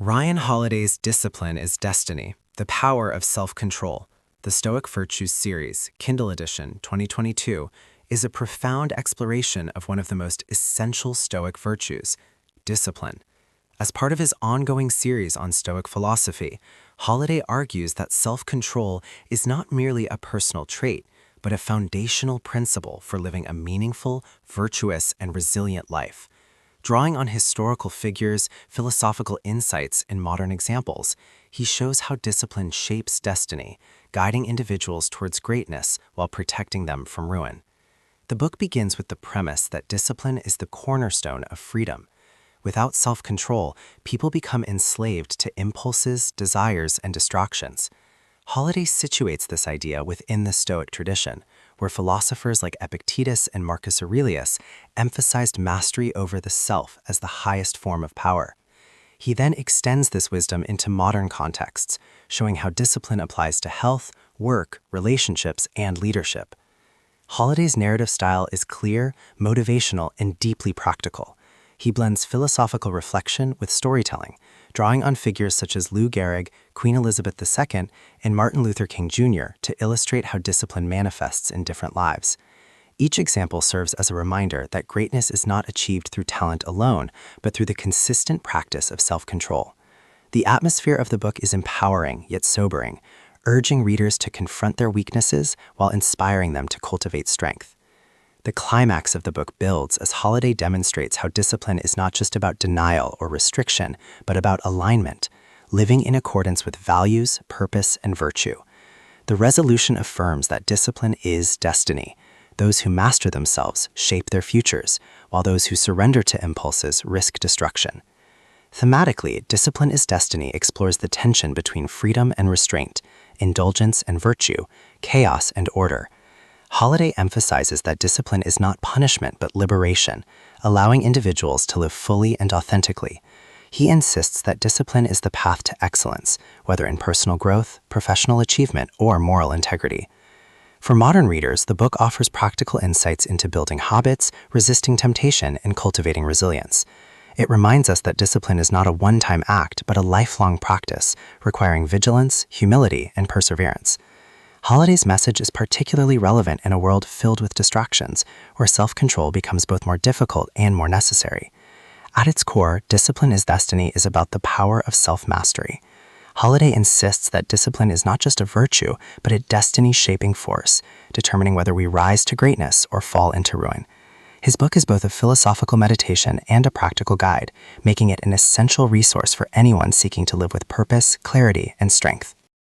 Ryan Holiday's Discipline is Destiny, The Power of Self-Control, the Stoic Virtues series, Kindle edition, 2022, is a profound exploration of one of the most essential Stoic virtues, discipline. As part of his ongoing series on Stoic philosophy, Holiday argues that self-control is not merely a personal trait, but a foundational principle for living a meaningful, virtuous, and resilient life. Drawing on historical figures, philosophical insights, and modern examples, he shows how discipline shapes destiny, guiding individuals towards greatness while protecting them from ruin. The book begins with the premise that discipline is the cornerstone of freedom. Without self-control, people become enslaved to impulses, desires, and distractions. Holiday situates this idea within the Stoic tradition, where philosophers like Epictetus and Marcus Aurelius emphasized mastery over the self as the highest form of power. He then extends this wisdom into modern contexts, showing how discipline applies to health, work, relationships, and leadership. Holiday's narrative style is clear, motivational, and deeply practical. He blends philosophical reflection with storytelling, drawing on figures such as Lou Gehrig, Queen Elizabeth II, and Martin Luther King Jr. to illustrate how discipline manifests in different lives. Each example serves as a reminder that greatness is not achieved through talent alone, but through the consistent practice of self-control. The atmosphere of the book is empowering yet sobering, urging readers to confront their weaknesses while inspiring them to cultivate strength. The climax of the book builds as Holiday demonstrates how discipline is not just about denial or restriction, but about alignment, living in accordance with values, purpose, and virtue. The resolution affirms that discipline is destiny. Those who master themselves shape their futures, while those who surrender to impulses risk destruction. Thematically, Discipline is Destiny explores the tension between freedom and restraint, indulgence and virtue, chaos and order. Holiday emphasizes that discipline is not punishment but liberation, allowing individuals to live fully and authentically. He insists that discipline is the path to excellence, whether in personal growth, professional achievement, or moral integrity. For modern readers, the book offers practical insights into building habits, resisting temptation, and cultivating resilience. It reminds us that discipline is not a one-time act but a lifelong practice, requiring vigilance, humility, and perseverance. Holiday's message is particularly relevant in a world filled with distractions, where self-control becomes both more difficult and more necessary. At its core, Discipline is Destiny is about the power of self-mastery. Holiday insists that discipline is not just a virtue, but a destiny-shaping force, determining whether we rise to greatness or fall into ruin. His book is both a philosophical meditation and a practical guide, making it an essential resource for anyone seeking to live with purpose, clarity, and strength.